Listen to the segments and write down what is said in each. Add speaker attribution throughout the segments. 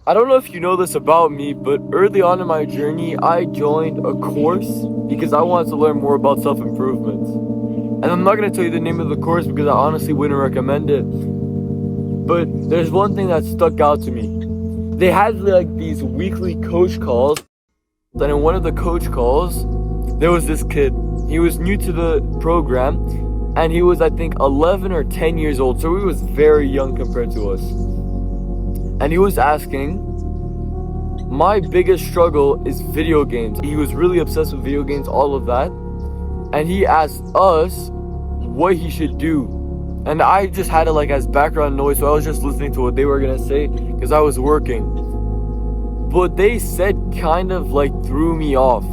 Speaker 1: I don't know if you know this about me, but early on in my journey, I joined a course because I wanted to learn more about self-improvement. And I'm not going to tell you the name of the course because I honestly wouldn't recommend it. But there's one thing that stuck out to me. They had like these weekly coach calls, and in one of the coach calls, there was this kid. He was new to the program, and he was, I think, 11 or 10 years old, so he was very young compared to us. And he was asking, my biggest struggle is video games. He was really obsessed with video games, all of that. And he asked us what he should do. And I just had it like as background noise, so I was just listening to what they were gonna say because I was working. But they said kind of like threw me off.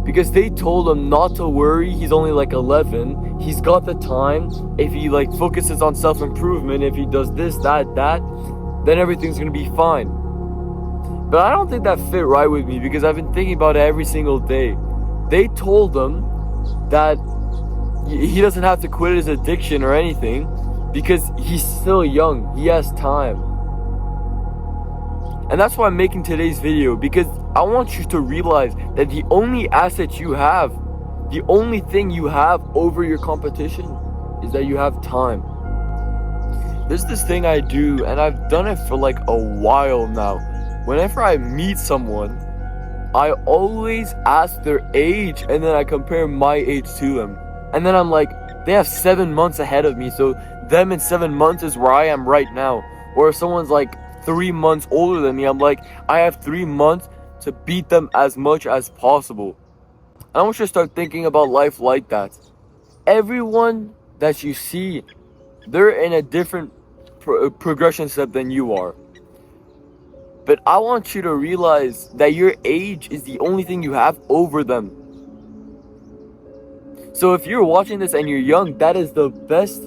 Speaker 1: Because they told him not to worry, he's only like 11. He's got the time. If he like focuses on self-improvement, if he does this, that, then everything's gonna be fine. But I don't think that fit right with me because I've been thinking about it every single day. They told him that he doesn't have to quit his addiction or anything because he's still young, he has time. And that's why I'm making today's video, because I want you to realize that the only asset you have, the only thing you have over your competition is that you have time. There's this thing I do, and I've done it for like a while now. Whenever I meet someone, I always ask their age and then I compare my age to them. And then I'm like, they have 7 months ahead of me, so them in 7 months is where I am right now. Or if someone's like 3 months older than me, I'm like, I have 3 months to beat them as much as possible. And I want you to start thinking about life like that. Everyone that you see, they're in a different progression step than you are. But I want you to realize that your age is the only thing you have over them. So if you're watching this and you're young, that is the best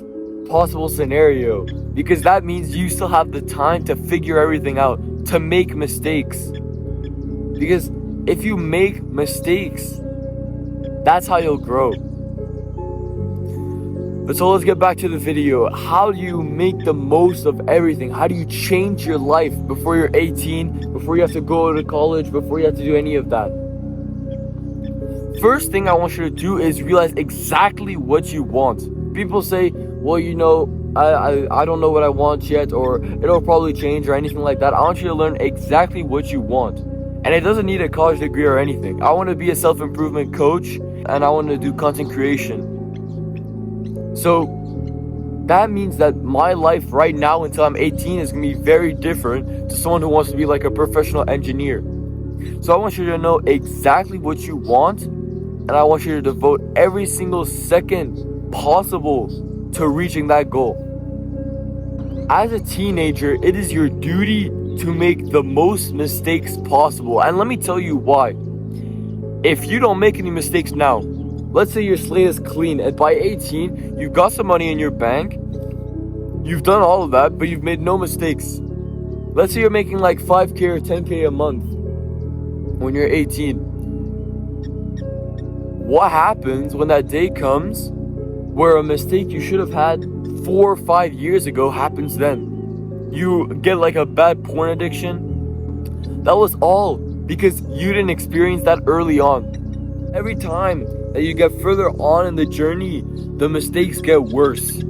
Speaker 1: possible scenario, because that means you still have the time to figure everything out, to make mistakes. Because if you make mistakes, that's how you'll grow. But so let's get back to the video. How do you make the most of everything? How do you change your life before you're 18, before you have to go to college, before you have to do any of that? First thing I want you to do is realize exactly what you want. People say, well, you know, I don't know what I want yet, or it'll probably change or anything like that. I want you to learn exactly what you want. And it doesn't need a college degree or anything. I want to be a self-improvement coach, and I want to do content creation. So that means that my life right now until I'm 18 is going to be very different to someone who wants to be like a professional engineer. So I want you to know exactly what you want, and I want you to devote every single second possible to reaching that goal. As a teenager, it is your duty to make the most mistakes possible. And let me tell you why. If you don't make any mistakes now, let's say your slate is clean, and by 18, you've got some money in your bank, you've done all of that, but you've made no mistakes. Let's say you're making like 5K or 10K a month when you're 18. What happens when that day comes where a mistake you should have had 4 or 5 years ago happens then? You get like a bad porn addiction. That was all because you didn't experience that early on. Every time that you get further on in the journey, the mistakes get worse.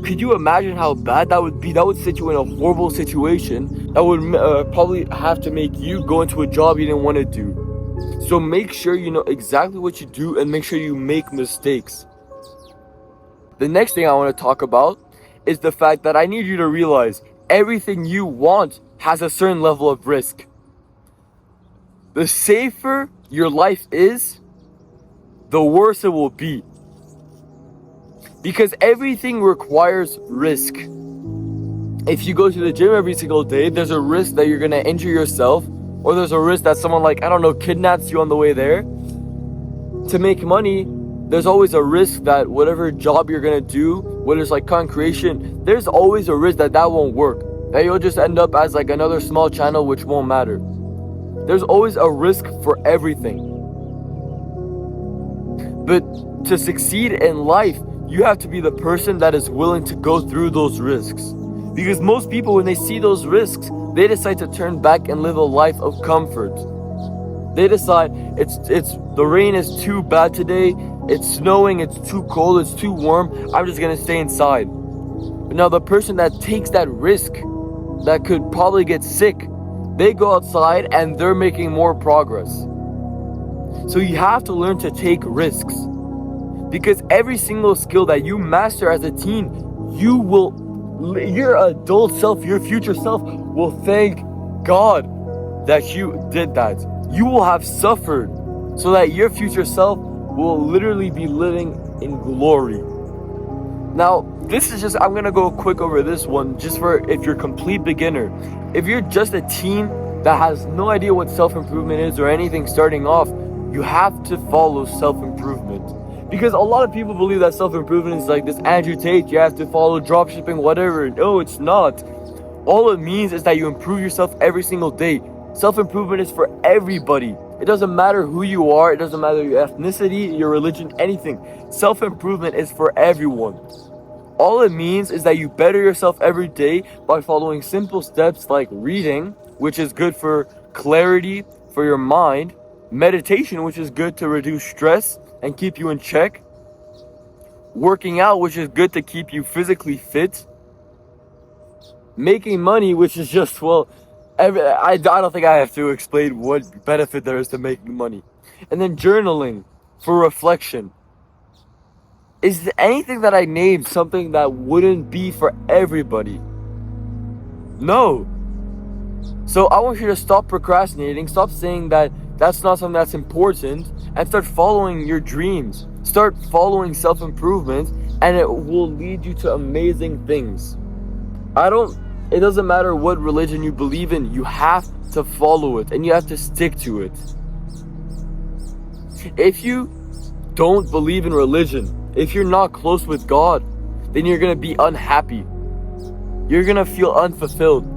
Speaker 1: Could you imagine how bad that would be? That would set you in a horrible situation. That would probably have to make you go into a job you didn't want to do. So make sure you know exactly what you do and make sure you make mistakes. The next thing I want to talk about is the fact that I need you to realize everything you want has a certain level of risk. The safer your life is, the worse it will be. Because everything requires risk. If you go to the gym every single day, there's a risk that you're gonna injure yourself, or there's a risk that someone kidnaps you on the way there. To make money, there's always a risk that whatever job you're gonna do, whether it's like content creation, there's always a risk that won't work. That you'll just end up as like another small channel which won't matter. There's always a risk for everything. But to succeed in life, you have to be the person that is willing to go through those risks. Because most people, when they see those risks, They decide to turn back and live a life of comfort. They decide it's the rain is too bad today, it's snowing, it's too cold, it's too warm, I'm just gonna stay inside. But now the person that takes that risk, that could probably get sick, they go outside and they're making more progress. So you have to learn to take risks. Because every single skill that you master as a teen, your adult self, your future self will thank God that you did that. You will have suffered so that your future self will literally be living in glory. Now, this is just, I'm gonna go quick over this one just for if you're a complete beginner. If you're just a teen that has no idea what self-improvement is or anything starting off, you have to follow self-improvement. Because a lot of people believe that self-improvement is like this Andrew Tate, you have to follow dropshipping, whatever. No, it's not. All it means is that you improve yourself every single day. Self-improvement is for everybody. It doesn't matter who you are, it doesn't matter your ethnicity, your religion, anything. Self-improvement is for everyone. All it means is that you better yourself every day by following simple steps like reading, which is good for clarity for your mind, meditation, which is good to reduce stress and keep you in check, working out, which is good to keep you physically fit, making money, which is just, well, I don't think I have to explain what benefit there is to making money. And then journaling for reflection. Is anything that I named something that wouldn't be for everybody? No. So I want you to stop procrastinating, stop saying that that's not something that's important, and start following your dreams. Start following self-improvement, and it will lead you to amazing things. It doesn't matter what religion you believe in, you have to follow it, and you have to stick to it. If you don't believe in religion, if you're not close with God, then you're going to be unhappy. You're going to feel unfulfilled.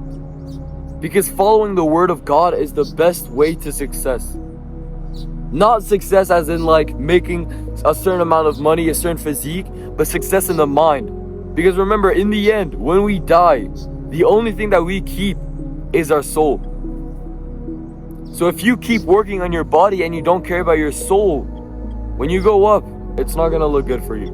Speaker 1: Because following the word of God is the best way to success. Not success as in like making a certain amount of money, a certain physique, but success in the mind. Because remember, in the end, when we die, the only thing that we keep is our soul. So if you keep working on your body and you don't care about your soul, when you go up, it's not gonna look good for you.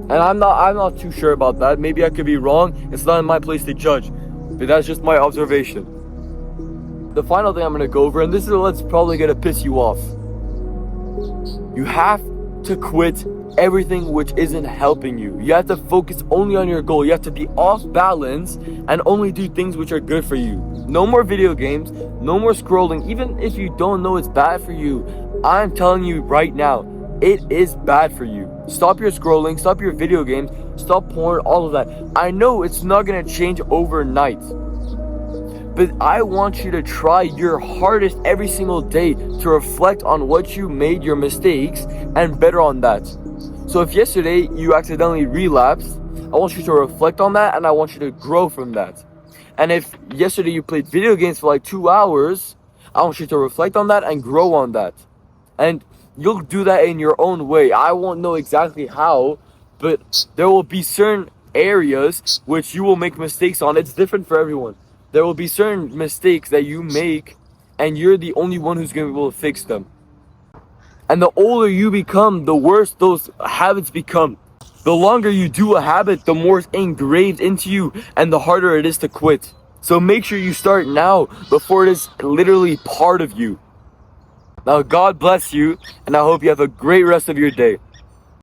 Speaker 1: And I'm not too sure about that. Maybe I could be wrong. It's not in my place to judge. But that's just my observation. The final thing I'm gonna go over, and this is what's probably gonna piss you off. You have to quit everything which isn't helping you. You have to focus only on your goal. You have to be off balance and only do things which are good for you. No more video games, no more scrolling. Even if you don't know it's bad for you, I'm telling you right now, it is bad for you. Stop your scrolling, stop your video games, stop porn, all of that. I know it's not gonna change overnight, but I want you to try your hardest every single day to reflect on what you made, your mistakes, and better on that. So if yesterday you accidentally relapsed, I want you to reflect on that and I want you to grow from that. And if yesterday you played video games for like 2 hours, I want you to reflect on that and grow on that. And you'll do that in your own way. I won't know exactly how, but there will be certain areas which you will make mistakes on. It's different for everyone. There will be certain mistakes that you make and you're the only one who's going to be able to fix them. And the older you become, the worse those habits become. The longer you do a habit, the more it's engraved into you and the harder it is to quit. So make sure you start now before it is literally part of you. Now, God bless you, and I hope you have a great rest of your day.